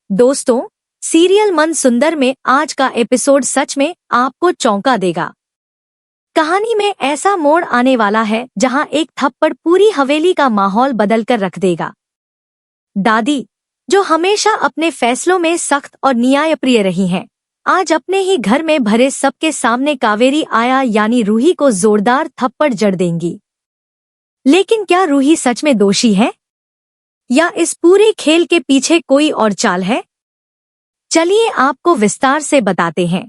दोस्तों, सीरियल मन सुंदर में आज का एपिसोड सच में आपको चौंका देगा। कहानी में ऐसा मोड़ आने वाला है जहां एक थप्पड़ पूरी हवेली का माहौल बदल कर रख देगा। दादी, जो हमेशा अपने फैसलों में सख्त और न्यायप्रिय रही हैं, आज अपने ही घर में भरे सबके सामने कावेरी आया यानी रूही को जोरदार थप्पड़ जड़ देंगी। लेकिन क्या रूही सच में दोषी है या इस पूरे खेल के पीछे कोई और चाल है? चलिए आपको विस्तार से बताते हैं।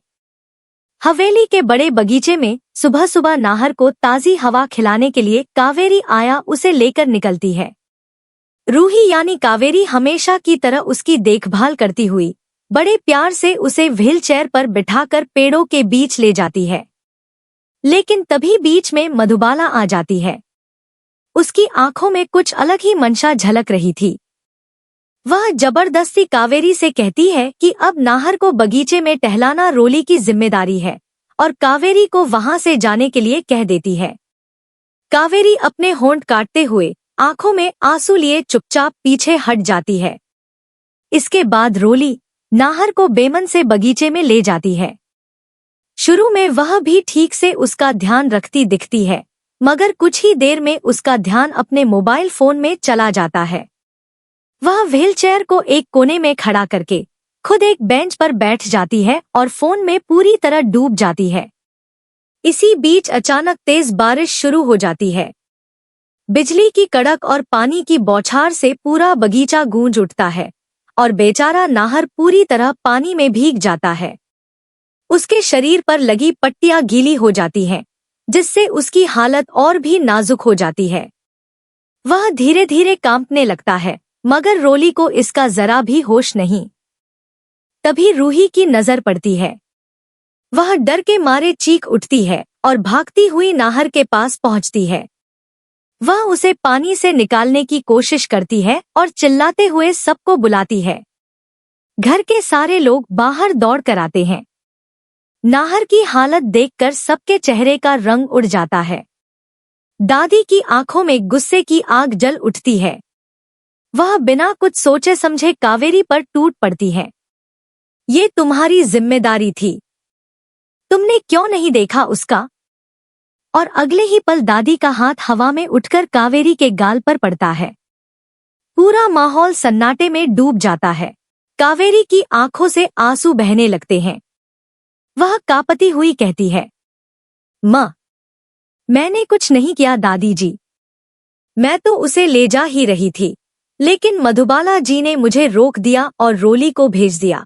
हवेली के बड़े बगीचे में सुबह सुबह नाहर को ताजी हवा खिलाने के लिए कावेरी आया उसे लेकर निकलती है। रूही यानी कावेरी हमेशा की तरह उसकी देखभाल करती हुई बड़े प्यार से उसे व्हीलचेयर पर बिठाकर पेड़ों के बीच ले जाती है। लेकिन तभी बीच में मधुबाला आ जाती है। उसकी आंखों में कुछ अलग ही मंशा झलक रही थी। वह जबरदस्ती कावेरी से कहती है कि अब नाहर को बगीचे में टहलाना रोली की जिम्मेदारी है और कावेरी को वहां से जाने के लिए कह देती है। कावेरी अपने होंठ काटते हुए आंखों में आंसू लिए चुपचाप पीछे हट जाती है। इसके बाद रोली नाहर को बेमन से बगीचे में ले जाती है। शुरू में वह भी ठीक से उसका ध्यान रखती दिखती है, मगर कुछ ही देर में उसका ध्यान अपने मोबाइल फोन में चला जाता है। वह व्हीलचेयर को एक कोने में खड़ा करके खुद एक बेंच पर बैठ जाती है और फोन में पूरी तरह डूब जाती है। इसी बीच अचानक तेज बारिश शुरू हो जाती है। बिजली की कड़क और पानी की बौछार से पूरा बगीचा गूंज उठता है और बेचारा नाहर पूरी तरह पानी में भीग जाता है। उसके शरीर पर लगी पट्टियां गीली हो जाती हैं, जिससे उसकी हालत और भी नाजुक हो जाती है। वह धीरे धीरे कांपने लगता है, मगर रोली को इसका जरा भी होश नहीं। तभी रूही की नजर पड़ती है। वह डर के मारे चीख उठती है और भागती हुई नाहर के पास पहुंचती है। वह उसे पानी से निकालने की कोशिश करती है और चिल्लाते हुए सबको बुलाती है। घर के सारे लोग बाहर दौड़ कर आते हैं। नाहर की हालत देखकर सबके चेहरे का रंग उड़ जाता है। दादी की आंखों में गुस्से की आग जल उठती है। वह बिना कुछ सोचे समझे कावेरी पर टूट पड़ती है। ये तुम्हारी जिम्मेदारी थी, तुमने क्यों नहीं देखा उसका? और अगले ही पल दादी का हाथ हवा में उठकर कावेरी के गाल पर पड़ता है। पूरा माहौल सन्नाटे में डूब जाता है। कावेरी की आंखों से आंसू बहने लगते हैं। वह कांपती हुई कहती है, माँ, मैंने कुछ नहीं किया दादी जी। मैं तो उसे ले जा ही रही थी, लेकिन मधुबाला जी ने मुझे रोक दिया और रोली को भेज दिया।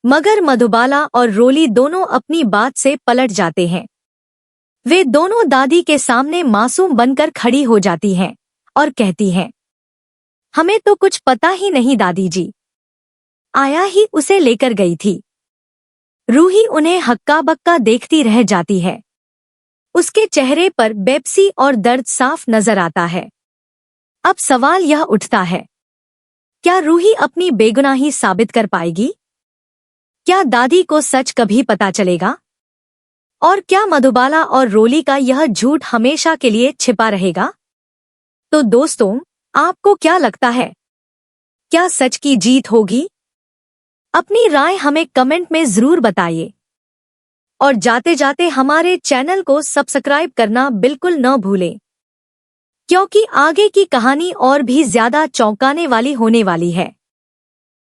मगर मधुबाला और रोली दोनों अपनी बात से पलट जाते हैं। वे दोनों दादी के सामने मासूम बनकर खड़ी हो जाती हैं और कहती हैं, हमें तो कुछ पता ही नहीं दादी जी, आया ही उसे लेकर गई थी। रूही उन्हें हक्का बक्का देखती रह जाती है। उसके चेहरे पर बेबसी और दर्द साफ नजर आता है। अब सवाल यह उठता है, क्या रूही अपनी बेगुनाही साबित कर पाएगी? क्या दादी को सच कभी पता चलेगा? और क्या मधुबाला और रोली का यह झूठ हमेशा के लिए छिपा रहेगा? तो दोस्तों, आपको क्या लगता है, क्या सच की जीत होगी? अपनी राय हमें कमेंट में जरूर बताइए और जाते जाते हमारे चैनल को सब्सक्राइब करना बिल्कुल न भूलें, क्योंकि आगे की कहानी और भी ज्यादा चौंकाने वाली होने वाली है।